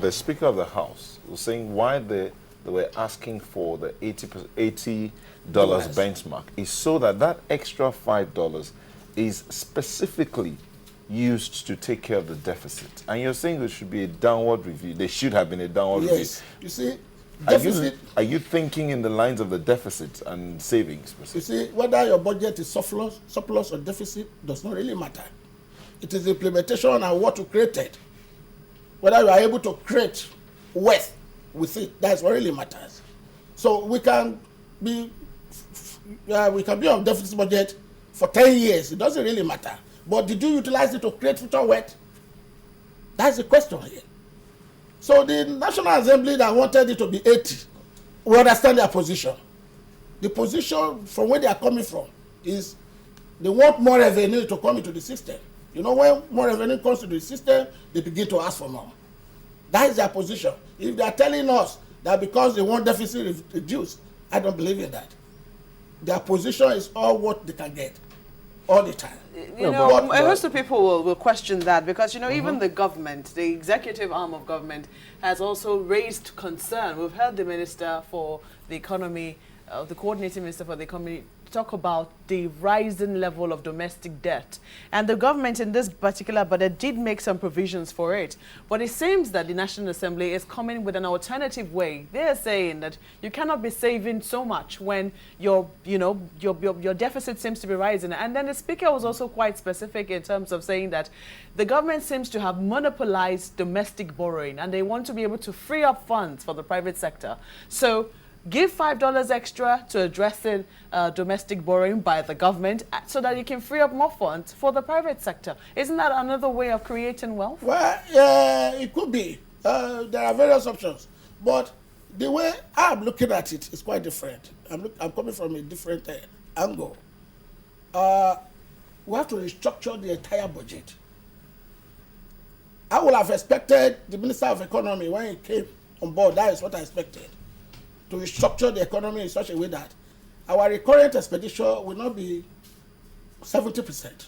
the Speaker of the House was saying why they were asking for the $80 benchmark is so that that extra $5 is specifically used to take care of the deficit. And you're saying there should be a downward review. There should have been a downward review. Yes. You see, deficit. Are you thinking in the lines of the deficit and savings? You see, whether your budget is surplus or deficit does not really matter. It is the implementation and what you created. Whether you are able to create wealth with it, that's what really matters. So we can be on deficit budget for 10 years. It doesn't really matter. But did you utilize it to create future wealth? That's the question here. So the National Assembly that wanted it to be 80, we understand their position. The position from where they are coming from is they want more revenue to come into the system. You know, when more revenue comes to the system, they begin to ask for more. That is their position. If they are telling us that because they want deficit reduced, I don't believe in that. Their position is all what they can get all the time. You know, most of the people will question that because, you know, even the government, the executive arm of government has also raised concern. We've heard the Minister for the Economy, the Coordinating Minister for the Economy, talk about the rising level of domestic debt. And the government in this particular budget did make some provisions for it. But it seems that the National Assembly is coming with an alternative way. They are saying that you cannot be saving so much when your deficit seems to be rising. And then the Speaker was also quite specific in terms of saying that the government seems to have monopolized domestic borrowing and they want to be able to free up funds for the private sector. So give $5 extra to addressing domestic borrowing by the government so that you can free up more funds for the private sector. Isn't that another way of creating wealth? Well, it could be. There are various options. But the way I'm looking at it is quite different. I'm coming from a different angle. We have to restructure the entire budget. I would have expected the Minister of Economy, when he came on board, that is what I expected, to restructure the economy in such a way that our recurrent expenditure will not be 70%,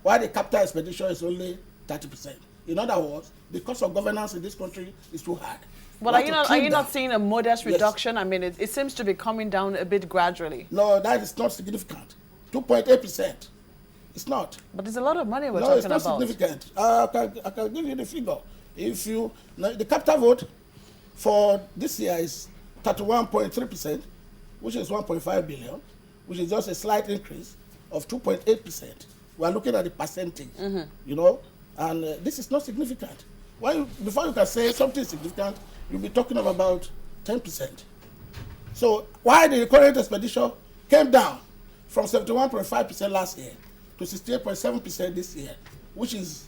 while the capital expenditure is only 30%. In other words, the cost of governance in this country is too high. But are you not seeing a modest reduction? Yes. I mean, it seems to be coming down a bit gradually. No, that is not significant. 2.8%. It's not. But there's a lot of money we're talking about. No, it's not significant. I can give you the figure. The capital vote for this year is 31.3%, which is 1.5 billion, which is just a slight increase of 2.8%. We are looking at the percentage, you know, and this is not significant. Before you can say something significant, you'll be talking of about 10%. So why the recurrent expenditure came down from 71.5% last year to 68.7% this year, which is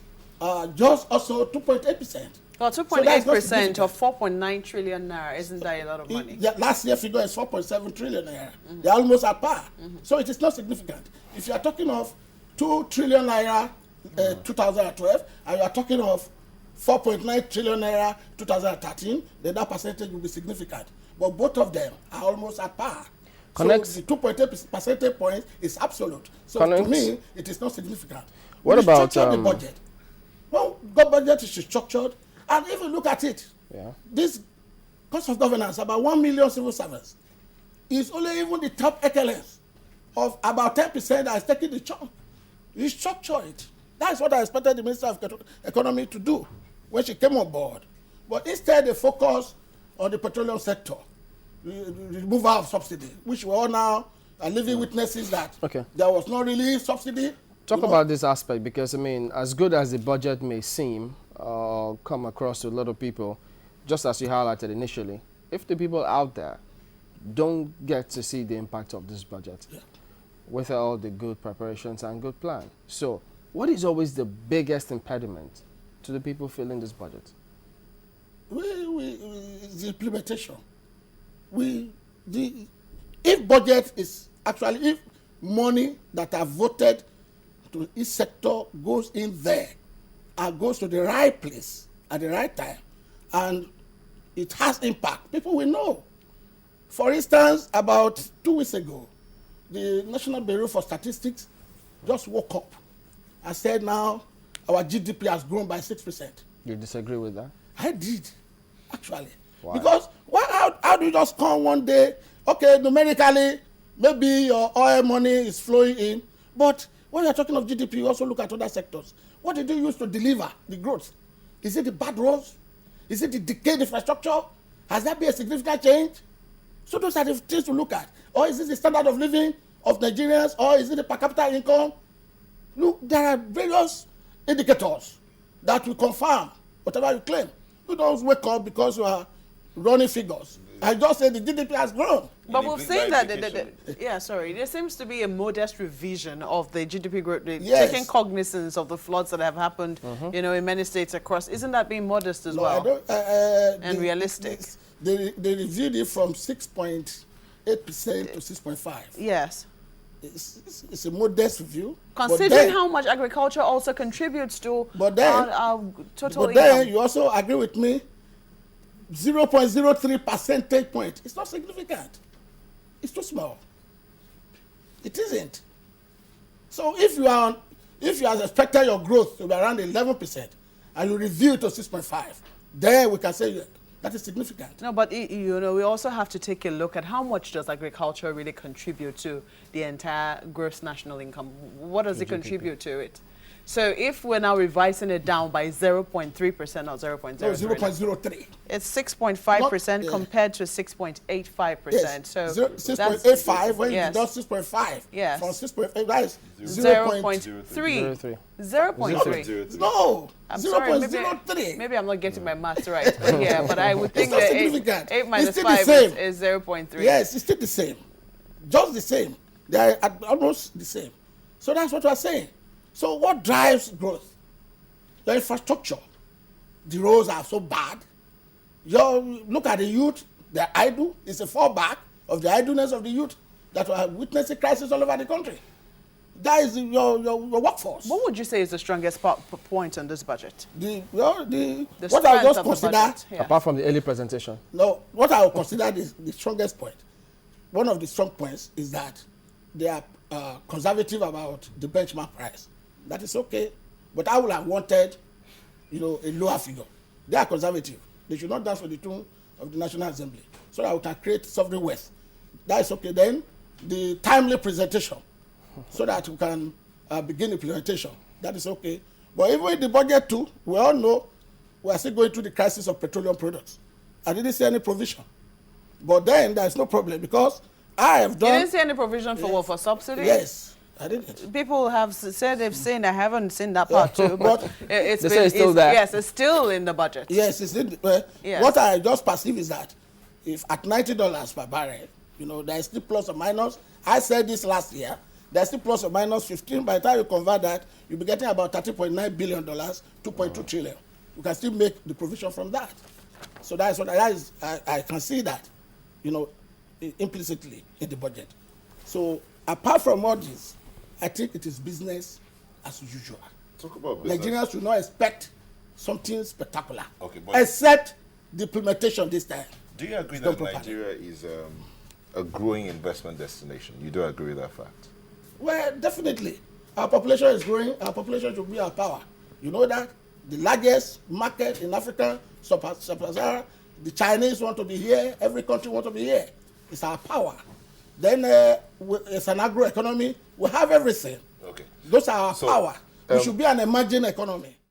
just also 2.8%. Well, 2.8% of 4.9 trillion naira, isn't that a lot of money? Last year figure is 4.7 trillion naira. They're almost at par. So it is not significant. If you are talking of 2 trillion naira 2012, and you are talking of 4.9 trillion naira 2013, then that percentage will be significant. But both of them are almost at par. So the 2.8 percentage point is absolute. So to me, it is not significant. What about the budget? Well, the budget is structured. And if you look at it, this cost of governance, about 1 million civil servants, is only even the top excellence of about 10% that is taking the chunk. You structure it. That's what I expected the Minister of Economy to do when she came on board. But instead, they focus on the petroleum sector, removal of subsidy, which we all now are living witnesses that there was not really subsidy. Talk about this aspect, because, I mean, as good as the budget may seem, come across to a lot of people, just as you highlighted initially, if the people out there don't get to see the impact of this budget with all the good preparations and good plan. So what is always the biggest impediment to the people feeling this budget? The implementation. If budget is actually, if money that are voted to each sector goes in there and goes to the right place at the right time, and it has impact, people will know. For instance, about 2 weeks ago, the National Bureau for Statistics just woke up and said now our GDP has grown by 6%. You disagree with that? I did. actually. Why? Because how do you just come one day, okay, numerically, maybe your oil money is flowing in, but when you're talking of GDP, you also look at other sectors. What did you use to deliver the growth? Is it the bad roads? Is it the decayed infrastructure? Has there been a significant change? So those are the things to look at. Or is it the standard of living of Nigerians? Or is it the per capita income? Look, there are various indicators that will confirm whatever you claim. You don't wake up because you are running figures. I just say the GDP has grown. But we've seen that, there seems to be a modest revision of the GDP growth rate, taking cognizance of the floods that have happened, in many states across. Isn't that being modest as well? And realistic? They reviewed it from 6.8% to 6.5%. Yes. It's a modest review. Considering how much agriculture also contributes to our total income. But then you also agree with me, 0.03 percentage point. It's not significant. It's too small. It isn't. So if you have expected your growth to be around 11% and you review it to 6.5, then we can say that is significant. No, but we also have to take a look at how much does agriculture really contribute to the entire gross national income. What does it contribute to it? So if we're now revising it down by 0.3% or 0.03, no, 0.03. It's 6.5% compared to 6.85%. Yes. So 6.85 when you deduct 6.5. Yes. From 6.8, that is 0.3. 0.3. No. I'm 0.03. Maybe I'm not getting my maths right. But I would think that 8 minus 5 is 0.3. Yes, it's still the same. Just the same. They are almost the same. So that's what we're saying. So what drives growth? The infrastructure. The roads are so bad. Look at the youth, they're idle. It's a fallback of the idleness of the youth that are witnessing crisis all over the country. That is your workforce. What would you say is the strongest point on this budget? What I just consider, apart from the early presentation. No, what I would consider the strongest point. One of the strong points is that they are conservative about the benchmark price. That is okay, but I would have wanted, a lower figure. They are conservative. They should not dance for the tune of the National Assembly, so that we can create sovereign wealth. That is okay. Then the timely presentation, so that we can begin implementation. That is okay. But even in the budget too, we all know we are still going through the crisis of petroleum products. I didn't see any provision, but then there is no problem because I have done. You didn't see any provision for what? For subsidy? Yes. I didn't. People have said they've seen. I haven't seen that part too. But it's still there. Yes, it's still in the budget. Yes, it's in. Yes. What I just perceive is that if at $90 per barrel, there is still plus or minus. I said this last year. There's still plus or minus 15. By the time you convert that, you'll be getting about $30.9 billion, 2.2 trillion. You can still make the provision from that. So that is what I can see that, implicitly in the budget. So apart from all this, I think it is business as usual. Talk about business. Nigerians should not expect something spectacular, except the implementation this time. Do you agree that Nigeria is a growing investment destination? You do agree with that fact? Well, definitely. Our population is growing. Our population should be our power. You know that? The largest market in Africa, sub-Saharan, the Chinese want to be here. Every country wants to be here. It's our power. Then it's an agro economy. We have everything. Okay. Those are our power. We should be an emerging economy.